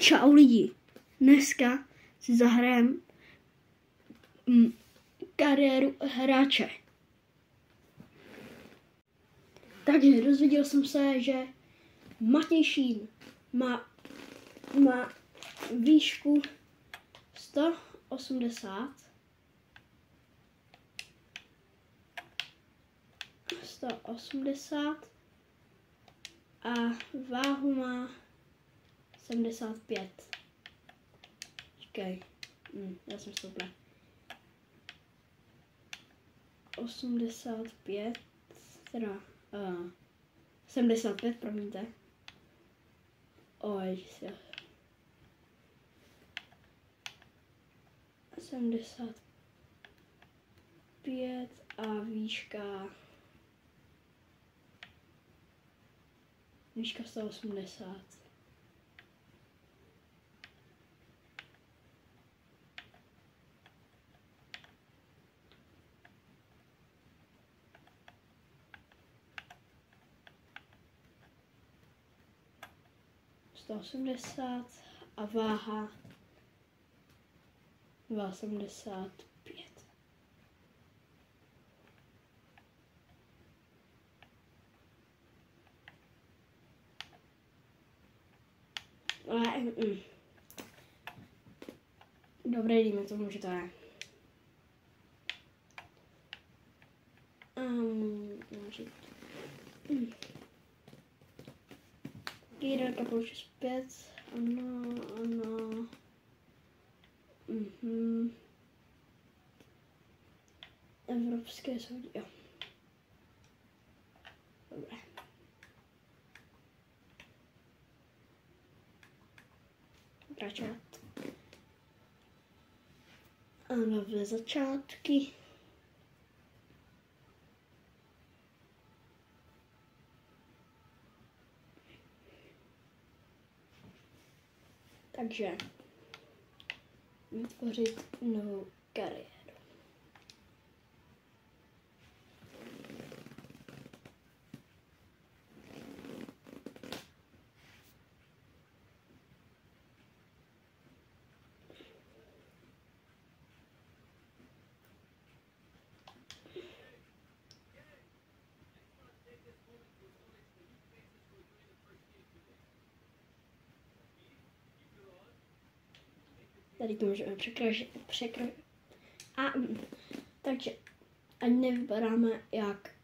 Čau lidi, dneska si zahrajem kariéru hráče. Takže dozvěděl jsem se, že Matěj Šín má výšku 180 a váhu má 75. Čekaj, já jsem stopla. 85, teda 75, promiňte. Oj, 75 a výška 180. A váha 2,75. Dobré, dejme tomu, že to je. Kýrelka plus 5, ano. Evropské soudy, jo. Dobré. Pokračovat. A nové začátky. Takže vytvořit novou kariéru. Tady to můžeme takže ať nevypadáme jak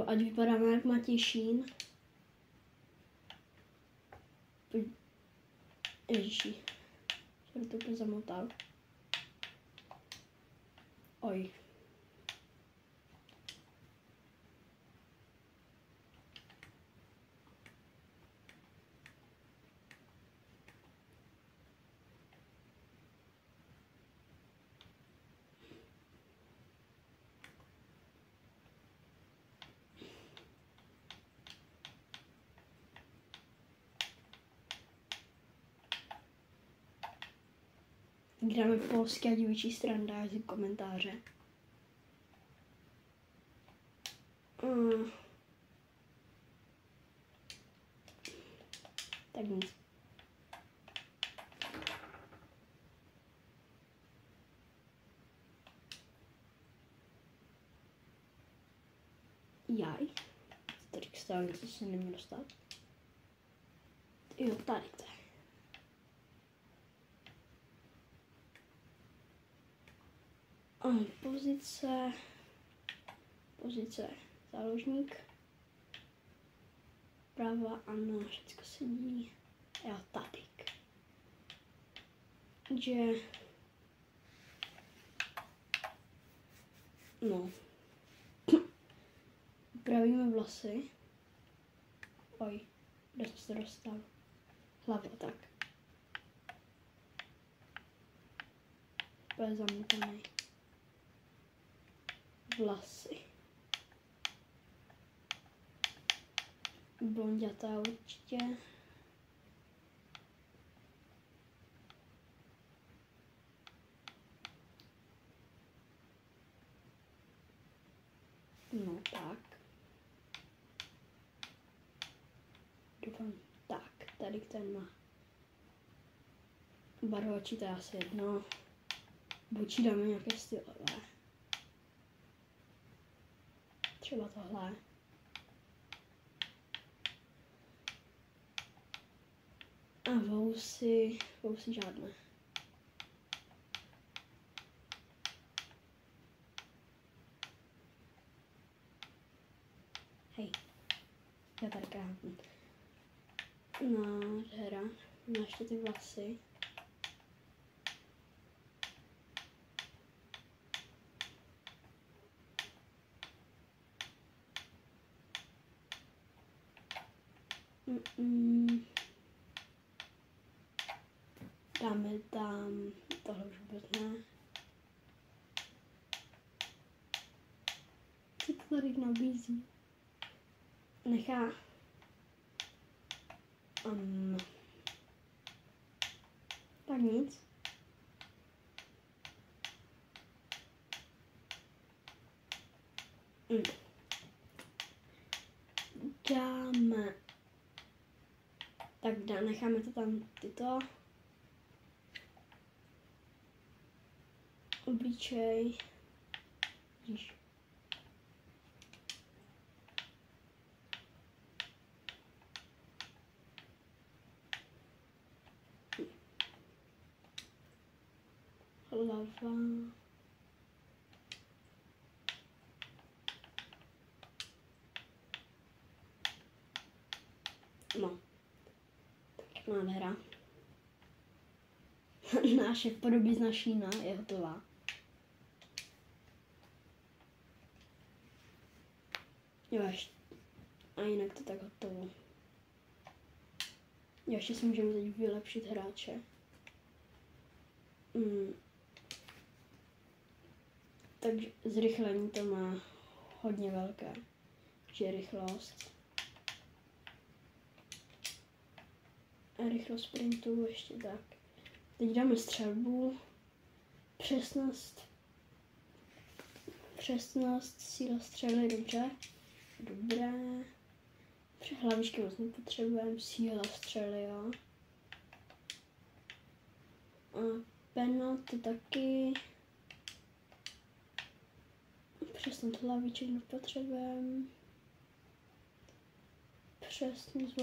ať vypadáme jak Matěj Šín. Ježiši, jsem to úplně zamotal. Oj. Dáme polské a divočí stran, dáte komentáře. Tak nic. Jaj. Tady k stávnici se nemůžu dostat. Jo, tady to je. Pozice záložník, prava, ano, všechno sedí, já tadyk. Takže, no, upravíme vlasy, oj, kde jsem se dostal, hlava, tak, bude zamotaný. Vlasy. Blondětá určitě. No tak. Doufám. Tak, to tady ten má barvu očí, to je asi jedno. Buď dáme nějaké stylové. Třeba tohle. A vousy žádné. Hej, já tady kráhnu. Nádhera, má ještě ty vlasy. Dáme tam, tohle už vůbec ne. Co to tady nabízí? Nechá. Tak nic. Dáme. Tak necháme to tam tyto. Obličej. Vidíš. Hlava. No. Tak nádhera. Naše podobizna šína je hotová. Jo, ještě. A jinak to tak hotovo. Jo, ještě si můžeme teď vylepšit hráče. Takže zrychlení to má hodně velké. Takže rychlost. A rychlost sprintu ještě tak. Teď dáme střelbu. Přesnost, síla střely, dobře. Dobré. Hlavičky moc nepotřebujeme, síla střely, jo. A penalty taky. Přesnost hlaviček nepotřebujeme. Přesnost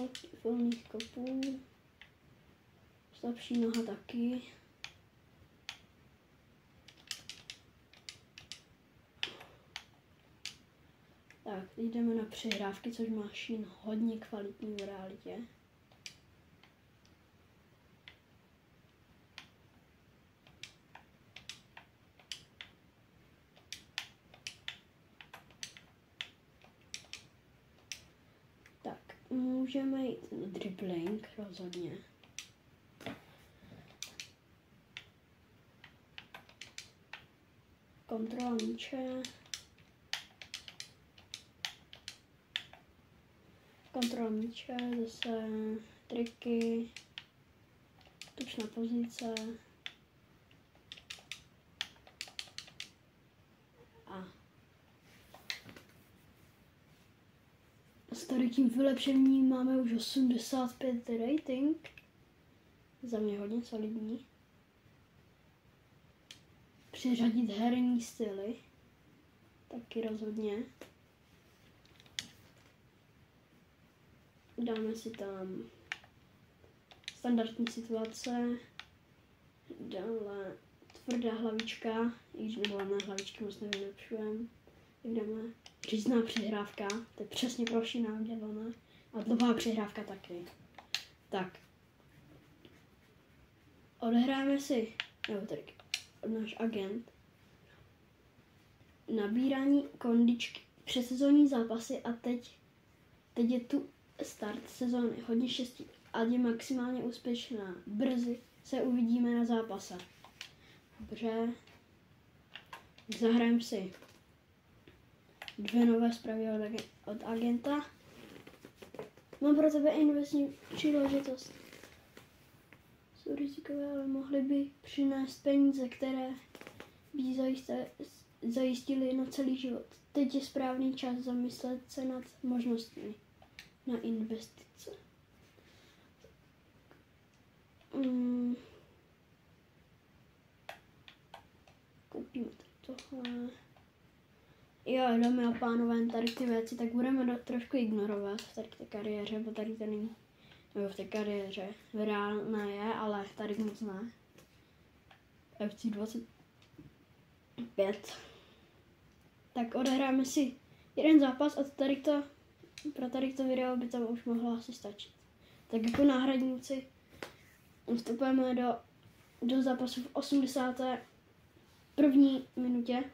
volných kopů. Slabší noha taky. Tak, teď jdeme na přihrávky, což má Shein hodně kvalitní v realitě. Tak, můžeme jít na dribbling, rozhodně. Kontrola míče. Kontrola míče, zase triky, tučná pozice a s tady tím vylepšením máme už 85 rating, za mě hodně solidní. Přiřadit herní styly, taky rozhodně. Dáme si tam standardní situace, dále tvrdá hlavička, i když nevolené hlavičky moc nevylepšujeme. Tak dáme řízná přihrávka, to je přesně pro Sheina udělané, a dlouhá přihrávka taky. Tak, odehráme si, nebo tady náš agent, nabírání kondičky, předsezónní zápasy a teď je tu start sezóny, hodně štěstí, ať je maximálně úspěšná. Brzy se uvidíme na zápase. Dobře. Zahrajeme si 2 nové zprávy od agenta. Mám pro tebe investiční příležitost. Jsou rizikové, ale mohly by přinést peníze, které by zajistily na celý život. Teď je správný čas zamyslet se nad možnostmi na investice. Jo, dámy a pánové, tady ty věci, tak budeme trošku ignorovat v tady té kariéře, bo tady to není, nebo v té kariéře, reálná je, ale tady moc ne. FC 25. Tak odehráme si jeden zápas a pro tady to video by to už mohlo asi stačit. Tak jako náhradníci vstupujeme do zápasu v 81. minutě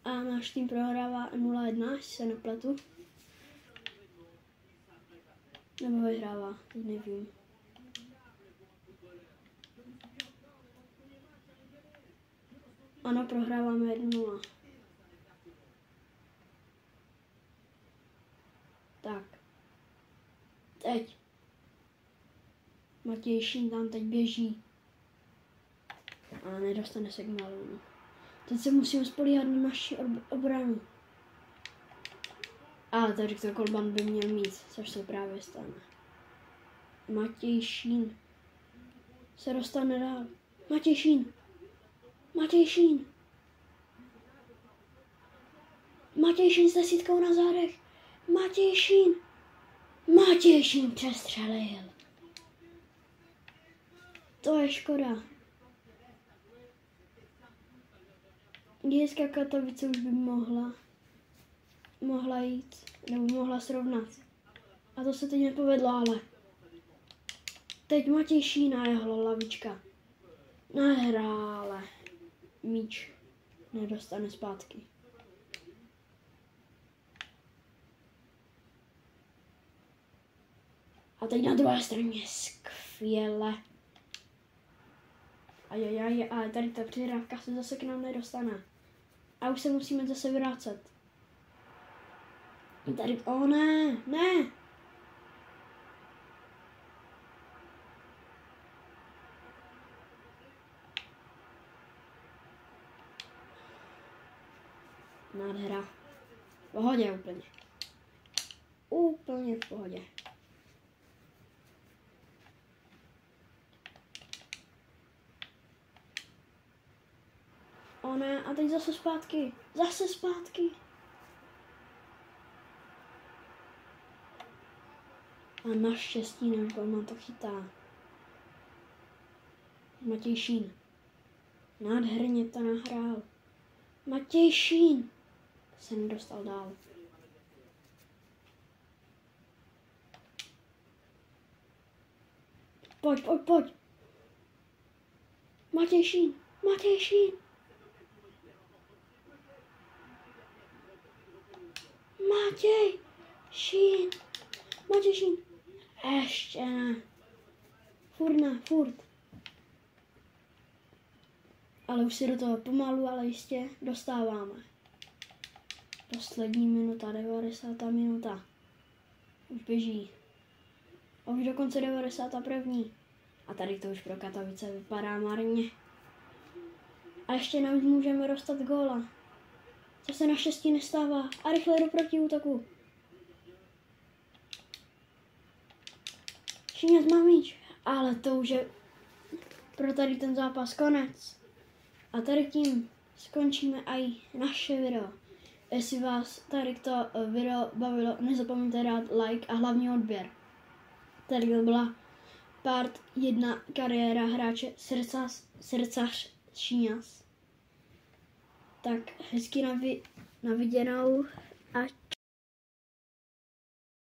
a náš tým prohrává 0-1, až se nepletu. Nebo vyhrává, teď nevím. Ano, prohráváme 1-0. Tak. Teď. Matěj Šín tam teď běží. A nedostane se k malou. Teď se musíme spolíhat na naši obranu. Ale tady to Kolban by měl mít, což se právě stane. Matěj Šín se dostane dál. Matěj Šín. Matěj Šín. Matěj Šín s desítkou na zádech. Matěj Šín. Matěj Šín přestřelil. To je škoda. Jiska Katovice už by mohla jít, nebo mohla srovnat. A to se teď nepovedlo, ale teď Matěj Šín a jeho lavička. Nehrále. Míč nedostane zpátky. A teď na druhé straně skvěle. Ajajaj, ale tady ta přihrávka se zase k nám nedostane. A už se musíme zase vracet. Tady, ne. Nádhera. V pohodě úplně. Úplně v pohodě. Ne, a teď zase zpátky. Zase zpátky. A naštěstí náš golman to chytá. Matěj Šín. Nádherně to nahrál. Matěj Šín se nedostal dál. Pojď. Matěj Šín. Matěj Šín. Matěj Šín. Matěj Šín. Ještě ne. Furt. Ale už si do toho pomalu, ale jistě dostáváme. Poslední minuta, 90. minuta. Už běží. A už dokonce 91. A tady to už pro Katovice vypadá marně. A ještě navíc můžeme dostat góla. Co se naštěstí nestává. A rychle do protiútoku. Šíněc má míč. Ale to už je pro tady ten zápas konec. A tady tím skončíme i naše video. Jestli vás tady to video bavilo, nezapomeňte dát like a hlavně odběr. Tady to byla part 1 kariéra hráče Srdcař Šíňas. Tak hezky na viděnou a